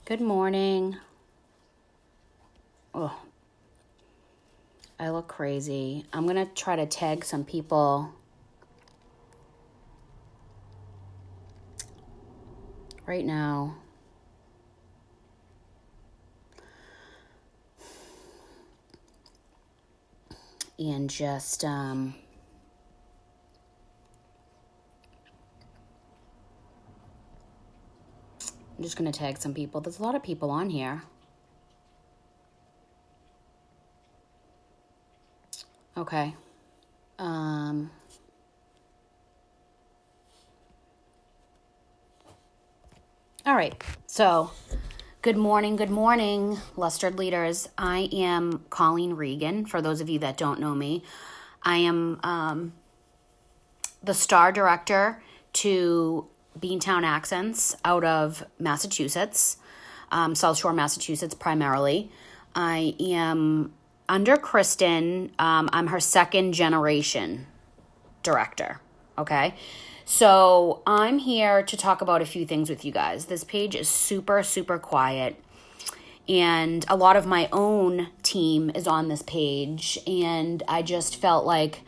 Good morning. Oh, I look crazy. I'm going to try to tag some people right now. And just, I'm just going to tag some people. There's a lot of people on here. Okay. All right. So, good morning, Lustered Leaders. I am Colleen Regan. For those of you that don't know me, I am the star director to Beantown Accents out of Massachusetts, South Shore, Massachusetts primarily. I am under Kristen. I'm her second generation director. Okay. So I'm here to talk about a few things with you guys. This page is super, super quiet. And a lot of my own team is on this page. And I just felt like,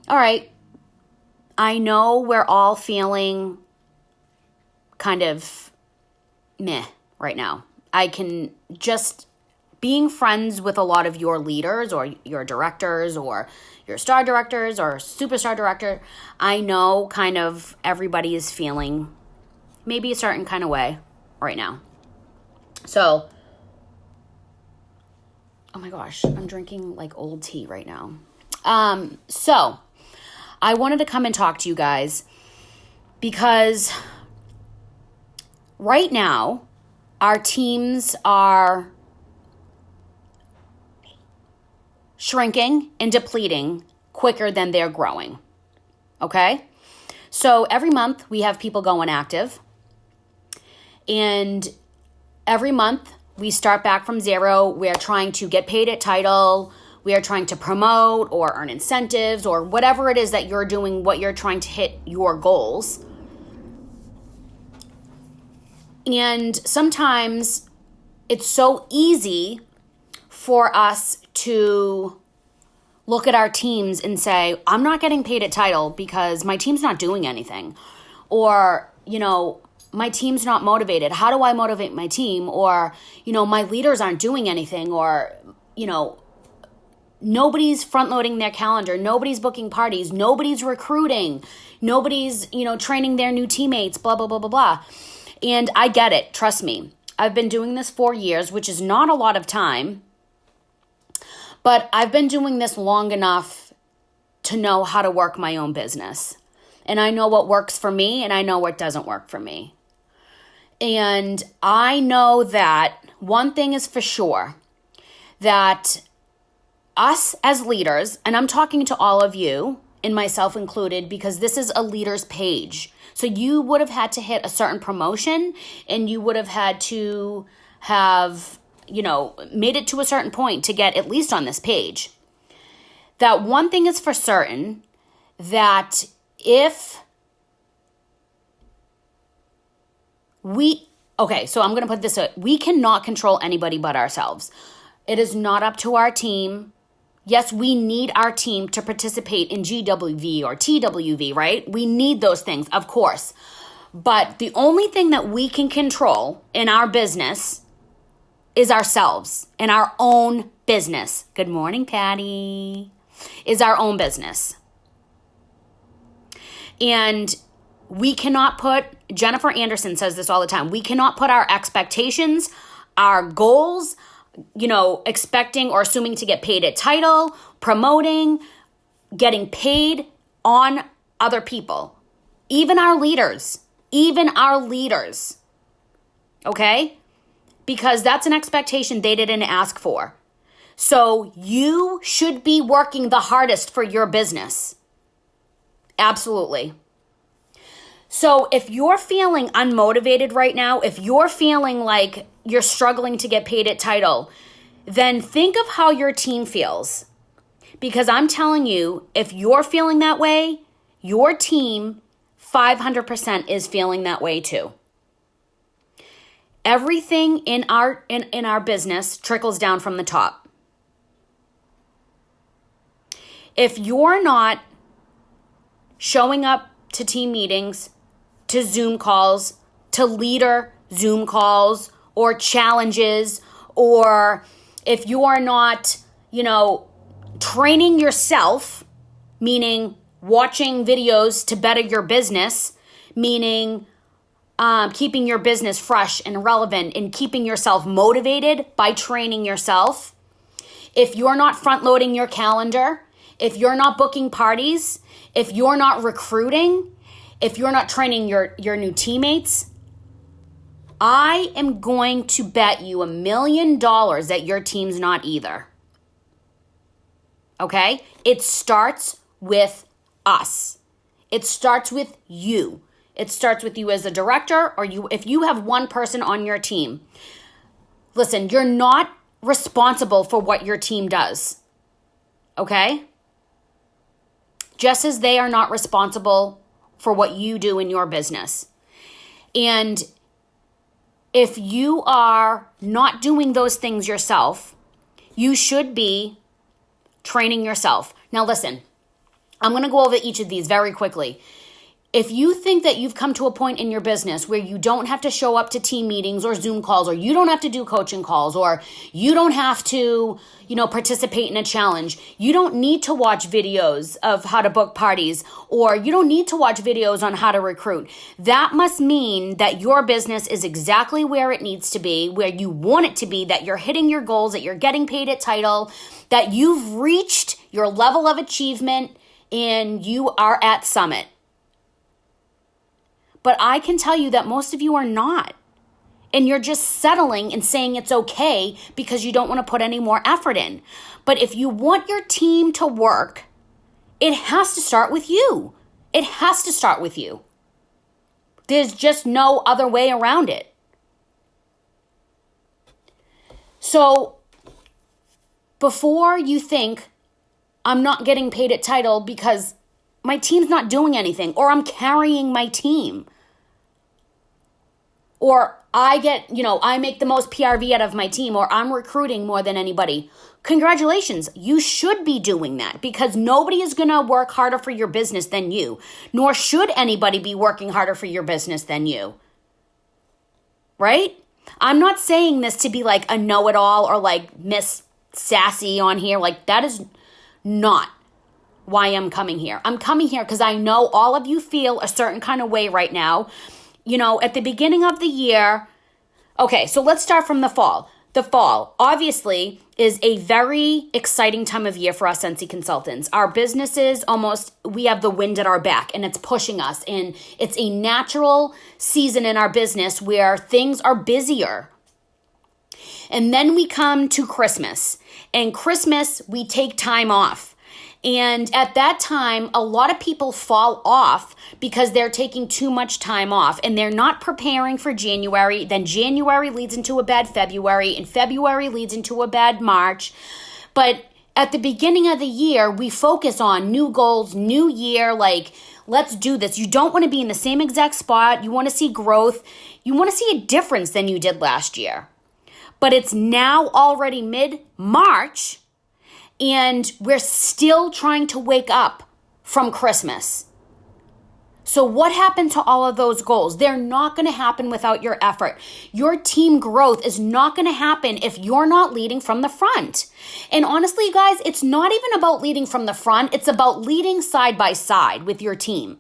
all right, I know we're all feeling kind of meh right now. I can just being friends with a lot of your leaders or your directors or your star directors or superstar director, I know kind of everybody is feeling maybe a certain kind of way right now. So, oh my gosh, I'm drinking like old tea right now. So I wanted to come and talk to you guys because right now our teams are shrinking and depleting quicker than they're growing. Okay? So every month we have people going active. And every month we start back from zero. We're trying to get paid at title. We are trying to promote or earn incentives or whatever it is that you're doing, what you're trying to hit your goals. And sometimes it's so easy for us to look at our teams and say, I'm not getting paid at title because my team's not doing anything. Or, my team's not motivated. How do I motivate my team? Or, my leaders aren't doing anything. Or, nobody's front loading their calendar. Nobody's booking parties. Nobody's recruiting. Nobody's, training their new teammates, blah, blah, blah, blah, blah. And I get it. Trust me. I've been doing this 4 years, which is not a lot of time. But I've been doing this long enough to know how to work my own business. And I know what works for me and I know what doesn't work for me. And I know that one thing is for sure, that us as leaders, and I'm talking to all of you and myself included, because this is a leader's page. So you would have had to hit a certain promotion and you would have had to have made it to a certain point to get at least on this page. That one thing is for certain, that if so I'm going to put this out. We cannot control anybody but ourselves. It is not up to our team. Yes, we need our team to participate in GWV or TWV, right? We need those things, of course. But the only thing that we can control in our business is ourselves and our own business. Good morning, Patty. Is our own business. And we cannot put, Jennifer Anderson says this all the time, we cannot put our expectations, our goals, expecting or assuming to get paid at title, promoting, getting paid on other people. Even our leaders. Okay? Because that's an expectation they didn't ask for. So you should be working the hardest for your business. Absolutely. So if you're feeling unmotivated right now, if you're feeling like you're struggling to get paid at title, then think of how your team feels. Because I'm telling you, if you're feeling that way, your team 500% is feeling that way too. Everything in our business trickles down from the top. If you're not showing up to team meetings, to Zoom calls, to leader Zoom calls or challenges, or if you are not, training yourself, meaning watching videos to better your business, meaning keeping your business fresh and relevant and keeping yourself motivated by training yourself. If you're not front loading your calendar, if you're not booking parties, if you're not recruiting, if you're not training your new teammates, I am going to bet you $1 million that your team's not either. Okay? It starts with us. It starts with you. It starts with you as a director, or if you have one person on your team. Listen, you're not responsible for what your team does. Okay? Just as they are not responsible for what you do in your business. And if you are not doing those things yourself, you should be training yourself. Now listen, I'm going to go over each of these very quickly. If you think that you've come to a point in your business where you don't have to show up to team meetings or Zoom calls, or you don't have to do coaching calls, or you don't have to, participate in a challenge, you don't need to watch videos of how to book parties, or you don't need to watch videos on how to recruit, that must mean that your business is exactly where it needs to be, where you want it to be, that you're hitting your goals, that you're getting paid at title, that you've reached your level of achievement and you are at summit. But I can tell you that most of you are not. And you're just settling and saying it's okay because you don't want to put any more effort in. But if you want your team to work, it has to start with you. It has to start with you. There's just no other way around it. So before you think, I'm not getting paid at title because my team's not doing anything, or I'm carrying my team, or I make the most PRV out of my team, or I'm recruiting more than anybody. Congratulations. You should be doing that, because nobody is going to work harder for your business than you, nor should anybody be working harder for your business than you. Right? I'm not saying this to be like a know-it-all or like Miss Sassy on here. Like, that is not why I'm coming here. I'm coming here because I know all of you feel a certain kind of way right now. At the beginning of the year, okay, so let's start from the fall. The fall, obviously, is a very exciting time of year for us Sensi consultants. Our businesses we have the wind at our back, and it's pushing us. And it's a natural season in our business where things are busier. And then we come to Christmas. And Christmas, we take time off. And at that time, a lot of people fall off because they're taking too much time off and they're not preparing for January. Then January leads into a bad February, and February leads into a bad March. But at the beginning of the year, we focus on new goals, new year, like, let's do this. You don't want to be in the same exact spot. You want to see growth. You want to see a difference than you did last year. But it's now already mid-March, and we're still trying to wake up from Christmas. So what happened to all of those goals? They're not going to happen without your effort. Your team growth is not going to happen if you're not leading from the front. And honestly, you guys, it's not even about leading from the front. It's about leading side by side with your team.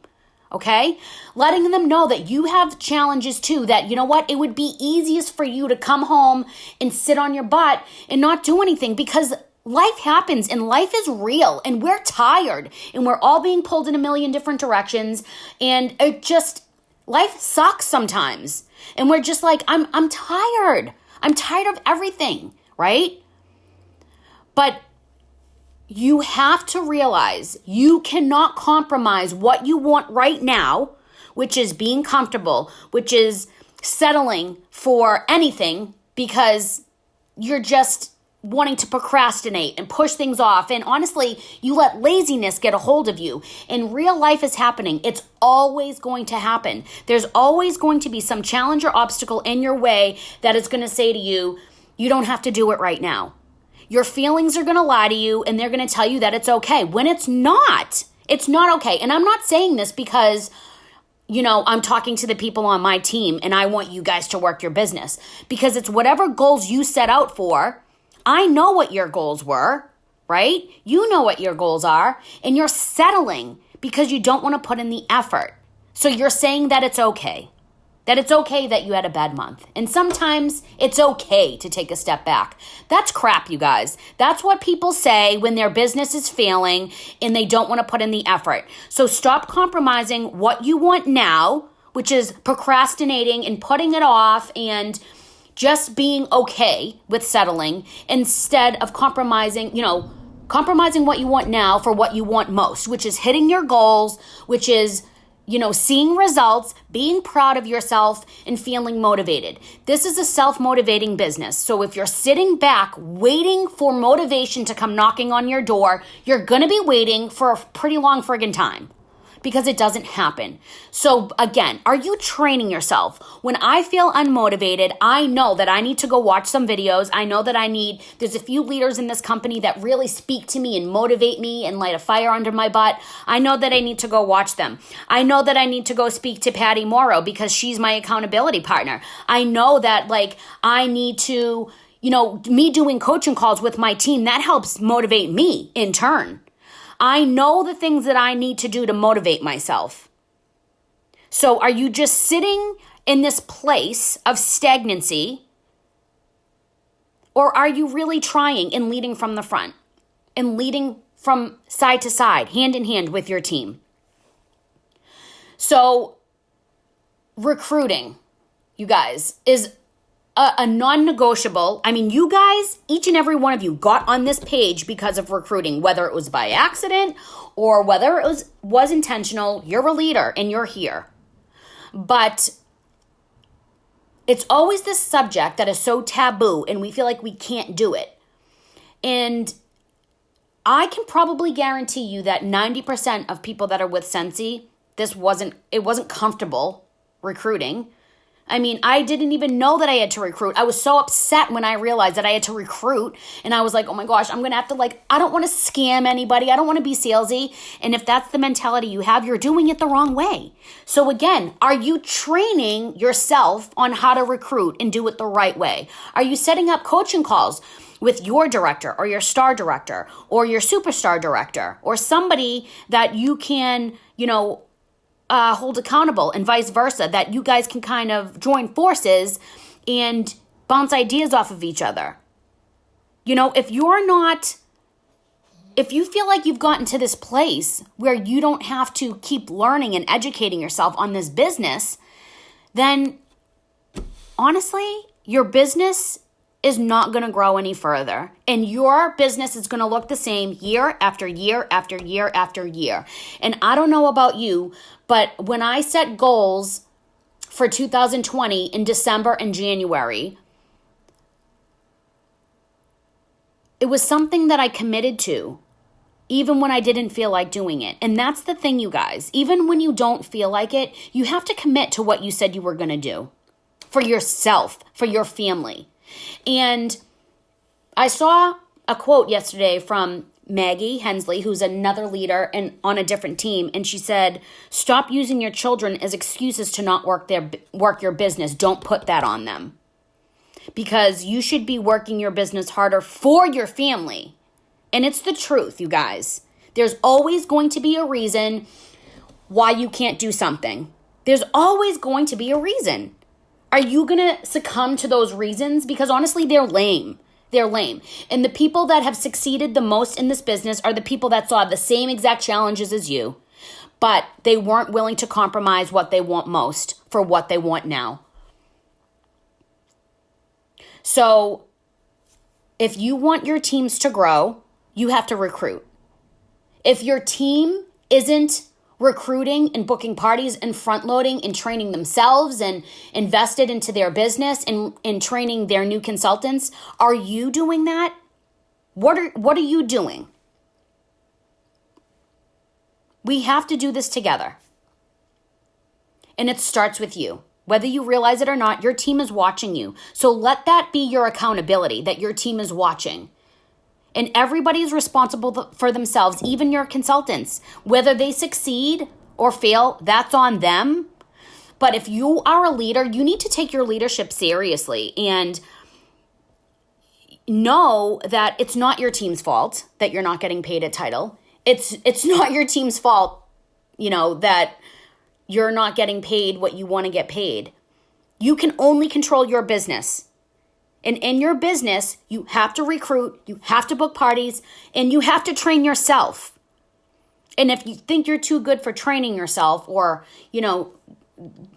Okay? Letting them know that you have challenges too, that, you know what, it would be easiest for you to come home and sit on your butt and not do anything, because life happens and life is real and we're tired and we're all being pulled in a million different directions, and life sucks sometimes. And we're just like, I'm tired. I'm tired of everything, right? But you have to realize you cannot compromise what you want right now, which is being comfortable, which is settling for anything, because you're just wanting to procrastinate and push things off. And honestly, you let laziness get a hold of you. And real life is happening. It's always going to happen. There's always going to be some challenge or obstacle in your way that is going to say to you, you don't have to do it right now. Your feelings are going to lie to you and they're going to tell you that it's okay when it's not. It's not okay. And I'm not saying this because, I'm talking to the people on my team and I want you guys to work your business, because it's whatever goals you set out for. I know what your goals were, right? You know what your goals are, and you're settling because you don't want to put in the effort. So you're saying that it's okay that you had a bad month. And sometimes it's okay to take a step back. That's crap, you guys. That's what people say when their business is failing and they don't want to put in the effort. So stop compromising what you want now, which is procrastinating and putting it off and just being okay with settling, instead of compromising what you want now for what you want most, which is hitting your goals, which is, seeing results, being proud of yourself, and feeling motivated. This is a self-motivating business. So if you're sitting back waiting for motivation to come knocking on your door, you're going to be waiting for a pretty long friggin' time, because it doesn't happen. So again, are you training yourself? When I feel unmotivated, I know that I need to go watch some videos. I know that there's a few leaders in this company that really speak to me and motivate me and light a fire under my butt. I know that I need to go watch them. I know that I need to go speak to Patty Morrow because she's my accountability partner. I know that I need to, me doing coaching calls with my team, that helps motivate me in turn. I know the things that I need to do to motivate myself. So are you just sitting in this place of stagnancy, or are you really trying and leading from the front and leading from side to side, hand in hand with your team? So recruiting, you guys, is a non-negotiable. I mean, you guys, each and every one of you got on this page because of recruiting, whether it was by accident or whether it was intentional. You're a leader and you're here. But it's always this subject that is so taboo and we feel like we can't do it. And I can probably guarantee you that 90% of people that are with Scentsy, it wasn't comfortable recruiting. I mean, I didn't even know that I had to recruit. I was so upset when I realized that I had to recruit. And I was like, oh my gosh, I'm going to have to I don't want to scam anybody. I don't want to be salesy. And if that's the mentality you have, you're doing it the wrong way. So again, are you training yourself on how to recruit and do it the right way? Are you setting up coaching calls with your director or your star director or your superstar director or somebody that you can, hold accountable, and vice versa, that you guys can kind of join forces and bounce ideas off of each other? If you feel like you've gotten to this place where you don't have to keep learning and educating yourself on this business, then honestly, your business is not going to grow any further. And your business is going to look the same year after year after year after year. And I don't know about you, but when I set goals for 2020 in December and January, it was something that I committed to, even when I didn't feel like doing it. And that's the thing, you guys. Even when you don't feel like it, you have to commit to what you said you were going to do for yourself, for your family. And I saw a quote yesterday from Maggie Hensley, who's another leader and on a different team. And she said, stop using your children as excuses to not work your business. Don't put that on them, because you should be working your business harder for your family. And it's the truth, you guys. There's always going to be a reason why you can't do something. There's always going to be a reason. Are you going to succumb to those reasons? Because honestly, they're lame. They're lame. And the people that have succeeded the most in this business are the people that saw the same exact challenges as you, but they weren't willing to compromise what they want most for what they want now. So if you want your teams to grow, you have to recruit. If your team isn't recruiting and booking parties and front loading and training themselves and invested into their business and training their new consultants, are you doing that? What are you doing? We have to do this together. And it starts with you. Whether you realize it or not, your team is watching you. So let that be your accountability, that your team is watching. And everybody is responsible for themselves, even your consultants. Whether they succeed or fail, that's on them. But if you are a leader, you need to take your leadership seriously and know that it's not your team's fault that you're not getting paid a title. It's not your team's fault, that you're not getting paid what you want to get paid. You can only control your business. And in your business, you have to recruit, you have to book parties, and you have to train yourself. And if you think you're too good for training yourself or,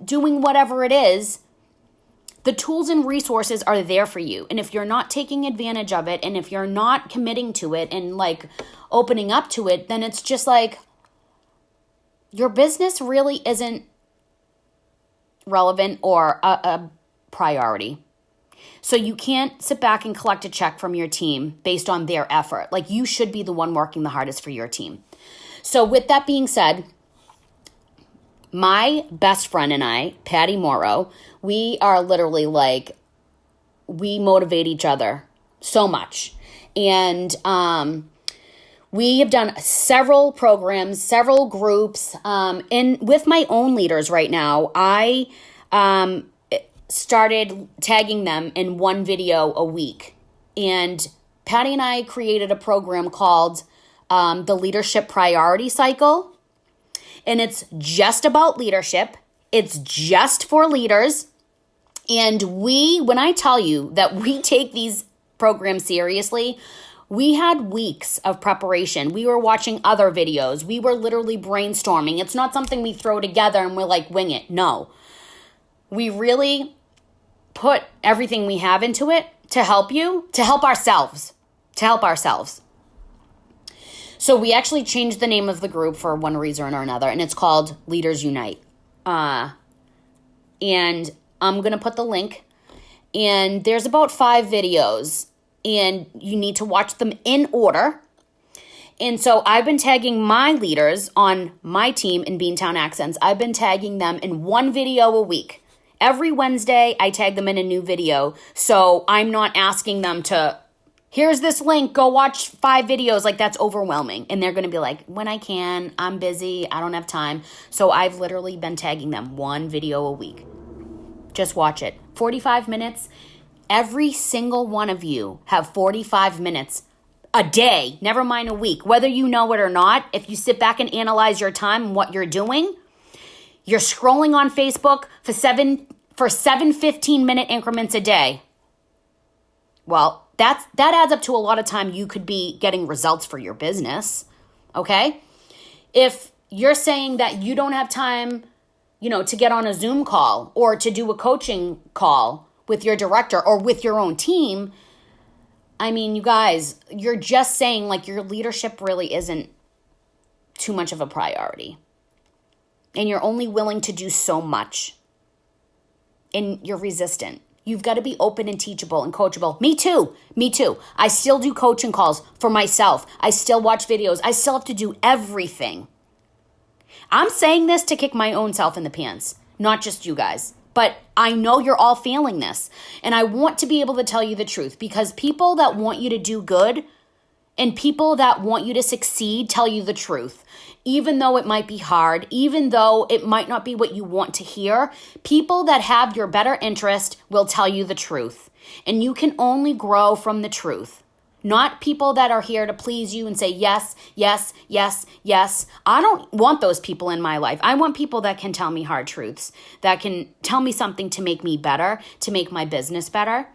doing whatever it is, the tools and resources are there for you. And if you're not taking advantage of it, and if you're not committing to it and opening up to it, then it's just your business really isn't relevant or a priority. So you can't sit back and collect a check from your team based on their effort. You should be the one working the hardest for your team. So with that being said, my best friend and I, Patty Morrow, we are literally we motivate each other so much. And we have done several programs, several groups. And with my own leaders right now, I started tagging them in one video a week. And Patty and I created a program called the Leadership Priority Cycle. And it's just about leadership. It's just for leaders. And when I tell you that we take these programs seriously, we had weeks of preparation. We were watching other videos. We were literally brainstorming. It's not something we throw together and we're wing it. No. We really put everything we have into it to help you, to help ourselves. So we actually changed the name of the group for one reason or another, and it's called Leaders Unite. And I'm going to put the link. And there's about 5 videos, and you need to watch them in order. And so I've been tagging my leaders on my team in Beantown Accents. I've been tagging them in one video a week. Every Wednesday, I tag them in a new video. So I'm not asking them to, here's this link, go watch 5 videos. That's overwhelming. And they're going to be when I can, I'm busy, I don't have time. So I've literally been tagging them one video a week. Just watch it. 45 minutes. Every single one of you have 45 minutes a day, never mind a week. Whether you know it or not, if you sit back and analyze your time and what you're doing, you're scrolling on Facebook for seven 15-minute increments a day. Well, that adds up to a lot of time you could be getting results for your business, okay? If you're saying that you don't have time, to get on a Zoom call or to do a coaching call with your director or with your own team, you guys, you're just saying your leadership really isn't too much of a priority. And you're only willing to do so much. And you're resistant. You've got to be open and teachable and coachable. Me too. I still do coaching calls for myself. I still watch videos. I still have to do everything. I'm saying this to kick my own self in the pants, not just you guys. But I know you're all feeling this. And I want to be able to tell you the truth, because people that want you to do good and people that want you to succeed tell you the truth. Even though it might be hard, even though it might not be what you want to hear, people that have your better interest will tell you the truth. And you can only grow from the truth. Not people that are here to please you and say yes, yes, yes, yes. I don't want those people in my life. I want people that can tell me hard truths, that can tell me something to make me better, to make my business better.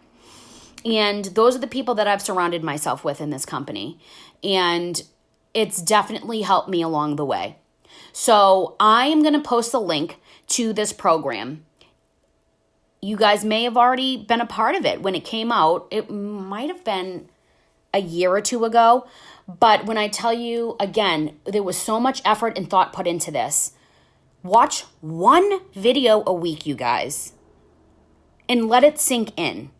And those are the people that I've surrounded myself with in this company. And it's definitely helped me along the way. So I am going to post a link to this program. You guys may have already been a part of it when it came out. It might have been a year or two ago. But when I tell you, again, there was so much effort and thought put into this. Watch one video a week, you guys, and let it sink in,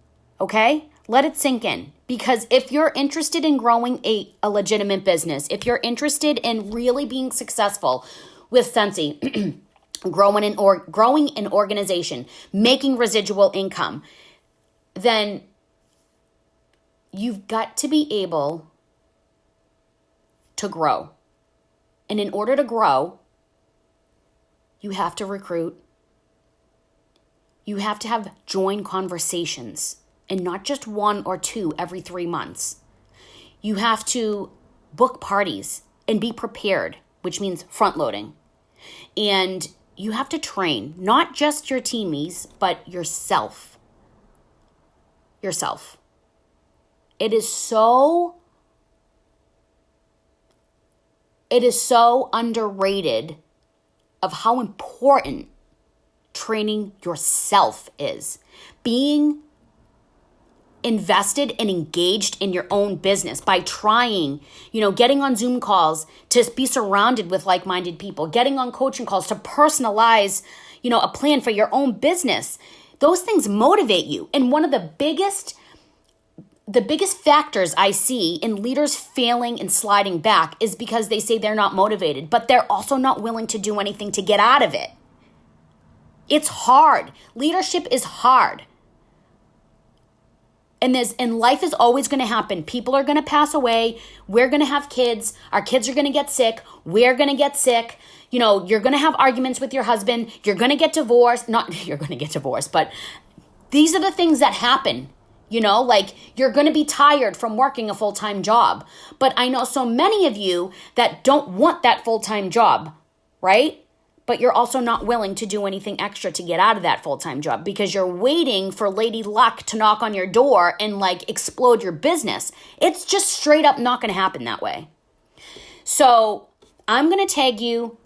okay? Let it sink in. Because if you're interested in growing a legitimate business, if you're interested in really being successful with Scentsy, growing an organization, making residual income, then you've got to be able to grow. And in order to grow, you have to recruit. You have to have join conversations, and not just 1 or 2 every 3 months. You have to book parties and be prepared, which means front loading. And you have to train not just your teamies, but yourself. Yourself. It is so underrated of how important training yourself is. Being invested and engaged in your own business by trying, getting on Zoom calls to be surrounded with like-minded people, getting on coaching calls to personalize, a plan for your own business. Those things motivate you. And one of the biggest factors I see in leaders failing and sliding back is because they say they're not motivated, but they're also not willing to do anything to get out of it. It's hard. Leadership is hard. And life is always going to happen. People are going to pass away. We're going to have kids. Our kids are going to get sick. We're going to get sick. You're going to have arguments with your husband. You're going to get divorced. Not you're going to get divorced, but these are the things that happen. You're going to be tired from working a full-time job. But I know so many of you that don't want that full-time job, right? But you're also not willing to do anything extra to get out of that full-time job because you're waiting for Lady Luck to knock on your door and explode your business. It's just straight up not going to happen that way. So I'm going to tag you.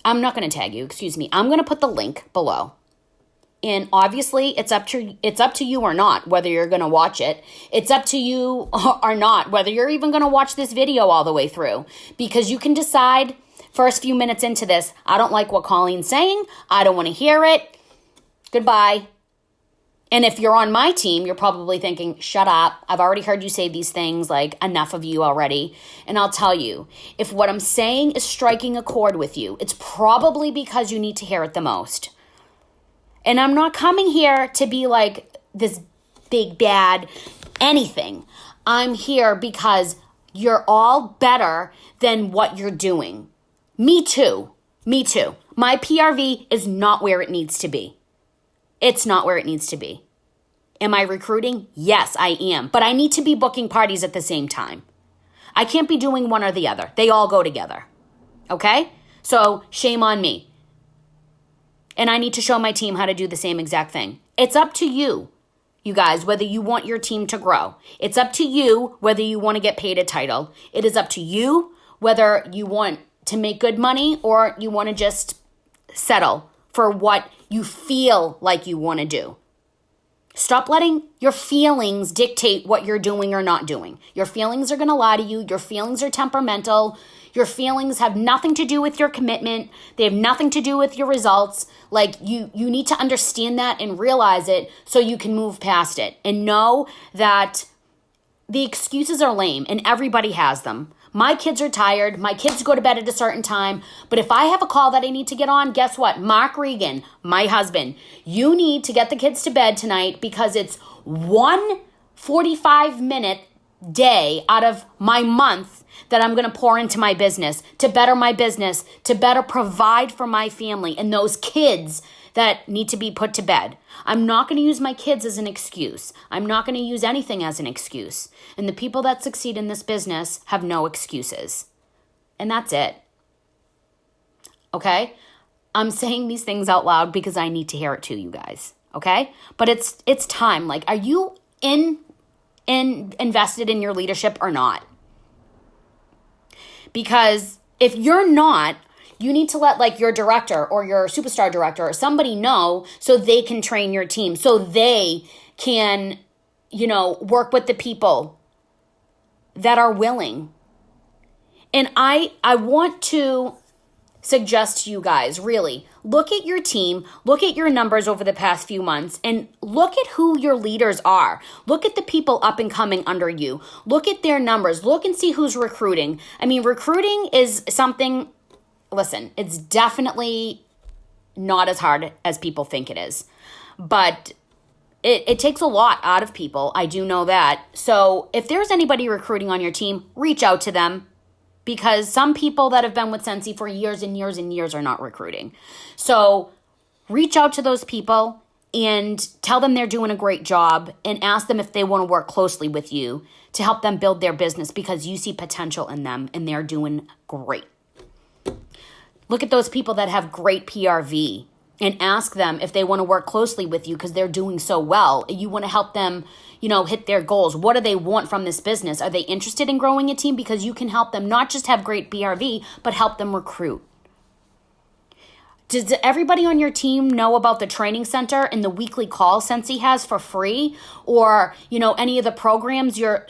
I'm not going to tag you, excuse me. I'm going to put the link below. And obviously it's up to you or not, whether you're going to watch it. It's up to you or not, whether you're even going to watch this video all the way through, because you can decide first few minutes into this, I don't like what Colleen's saying. I don't want to hear it. Goodbye. And if you're on my team, you're probably thinking, shut up. I've already heard you say these things, enough of you already. And I'll tell you, if what I'm saying is striking a chord with you, it's probably because you need to hear it the most. And I'm not coming here to be this big bad anything. I'm here because you're all better than what you're doing. Me too. My PRV is not where it needs to be. It's not where it needs to be. Am I recruiting? Yes, I am. But I need to be booking parties at the same time. I can't be doing one or the other. They all go together. Okay? So shame on me. And I need to show my team how to do the same exact thing. It's up to you, you guys, whether you want your team to grow. It's up to you whether you want to get paid a title. It is up to you whether you want to make good money or you want to just settle for what you feel like you want to do. Stop letting your feelings dictate what you're doing or not doing. Your feelings are going to lie to you. Your feelings are temperamental. Your feelings have nothing to do with your commitment. They have nothing to do with your results. You need to understand that and realize it so you can move past it and know that the excuses are lame and everybody has them. My kids are tired. My kids go to bed at a certain time. But if I have a call that I need to get on, guess what? Mark Regan, my husband, you need to get the kids to bed tonight because it's 1 45-minute day out of my month that I'm going to pour into my business, to better provide for my family and those kids that need to be put to bed. I'm not going to use my kids as an excuse. I'm not going to use anything as an excuse. And the people that succeed in this business have no excuses. And that's it. Okay? I'm saying these things out loud because I need to hear it too, you guys. Okay? But it's time. Are you invested in your leadership or not? Because if you're not, you need to let your director or your superstar director or somebody know so they can train your team, so they can, work with the people that are willing. And I want to suggest to you guys, really, look at your team, look at your numbers over the past few months, and look at who your leaders are. Look at the people up and coming under you. Look at their numbers. Look and see who's recruiting. I mean, recruiting is something, listen, it's definitely not as hard as people think it is. But it takes a lot out of people. I do know that. So if there's anybody recruiting on your team, reach out to them. Because some people that have been with Scentsy for years and years and years are not recruiting. So reach out to those people and tell them they're doing a great job and ask them if they want to work closely with you to help them build their business because you see potential in them and they're doing great. Look at those people that have great PRV and ask them if they want to work closely with you because they're doing so well. You want to help them, hit their goals. What do they want from this business? Are they interested in growing a team? Because you can help them not just have great BRV, but help them recruit. Does everybody on your team know about the training center and the weekly call Scentsy has for free? Or, any of the programs your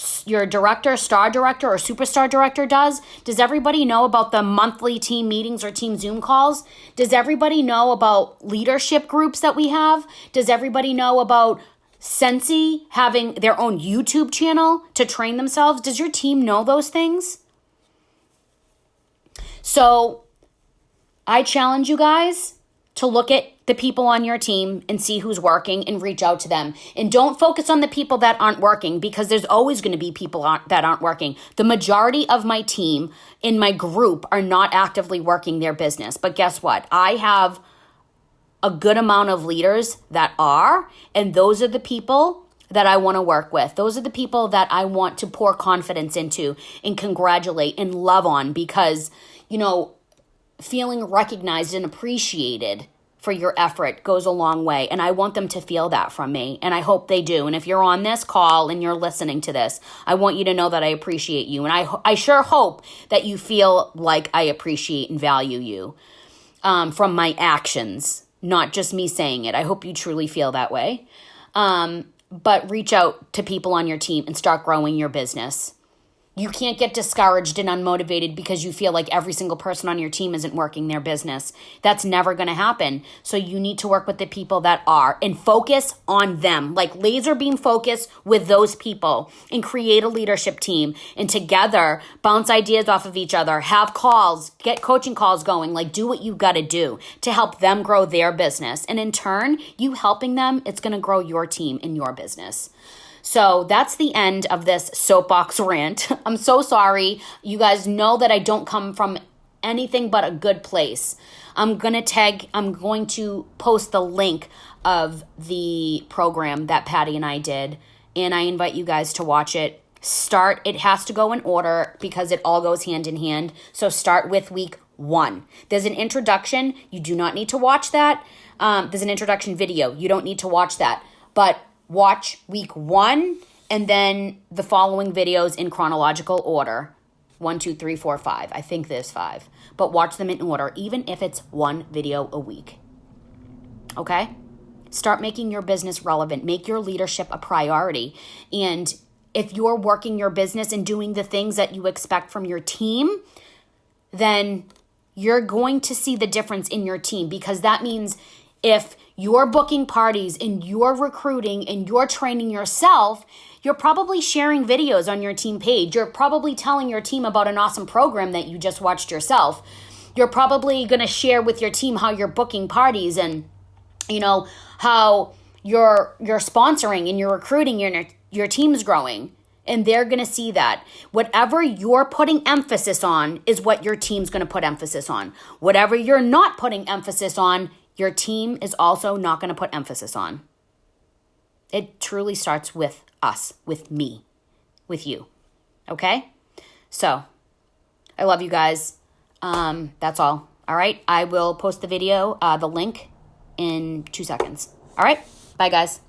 director, star director, or superstar director does? Does everybody know about the monthly team meetings or team Zoom calls? Does everybody know about leadership groups that we have? Does everybody know about Scentsy having their own YouTube channel to train themselves? Does your team know those things? So I challenge you guys to look at the people on your team and see who's working and reach out to them. And don't focus on the people that aren't working because there's always going to be people that aren't working. The majority of my team in my group are not actively working their business. But guess what? I have a good amount of leaders that are, and those are the people that I want to work with. Those are the people that I want to pour confidence into and congratulate and love on because, feeling recognized and appreciated for your effort goes a long way. And I want them to feel that from me. And I hope they do. And if you're on this call and you're listening to this, I want you to know that I appreciate you. And I sure hope that you feel like I appreciate and value you from my actions. Not just me saying it. I hope you truly feel that way. But reach out to people on your team and start growing your business. You can't get discouraged and unmotivated because you feel like every single person on your team isn't working their business. That's never going to happen. So you need to work with the people that are and focus on them, like laser beam focus with those people and create a leadership team and together bounce ideas off of each other, have calls, get coaching calls going, like do what you got to do to help them grow their business. And in turn, you helping them, it's going to grow your team and your business. So that's the end of this soapbox rant. I'm so sorry. You guys know that I don't come from anything but a good place. I'm going to post the link of the program that Patty and I did, and I invite you guys to watch it. It has to go in order because it all goes hand in hand. So start with week 1. There's an introduction. You do not need to watch that. There's an introduction video. You don't need to watch that. But watch week 1 and then the following videos in chronological order. 1, 2, 3, 4, 5. I think there's 5. But watch them in order, even if it's 1 video a week. Okay? Start making your business relevant. Make your leadership a priority. And if you're working your business and doing the things that you expect from your team, then you're going to see the difference in your team because that means if you're booking parties and you're recruiting and you're training yourself, you're probably sharing videos on your team page. You're probably telling your team about an awesome program that you just watched yourself. You're probably going to share with your team how you're booking parties and, how you're sponsoring and you're recruiting and your team's growing. And they're going to see that. Whatever you're putting emphasis on is what your team's going to put emphasis on. Whatever you're not putting emphasis on, your team is also not going to put emphasis on. It truly starts with us, with me, with you. Okay? So, I love you guys. That's all. All right? I will post the video, the link, in 2 seconds. All right? Bye, guys.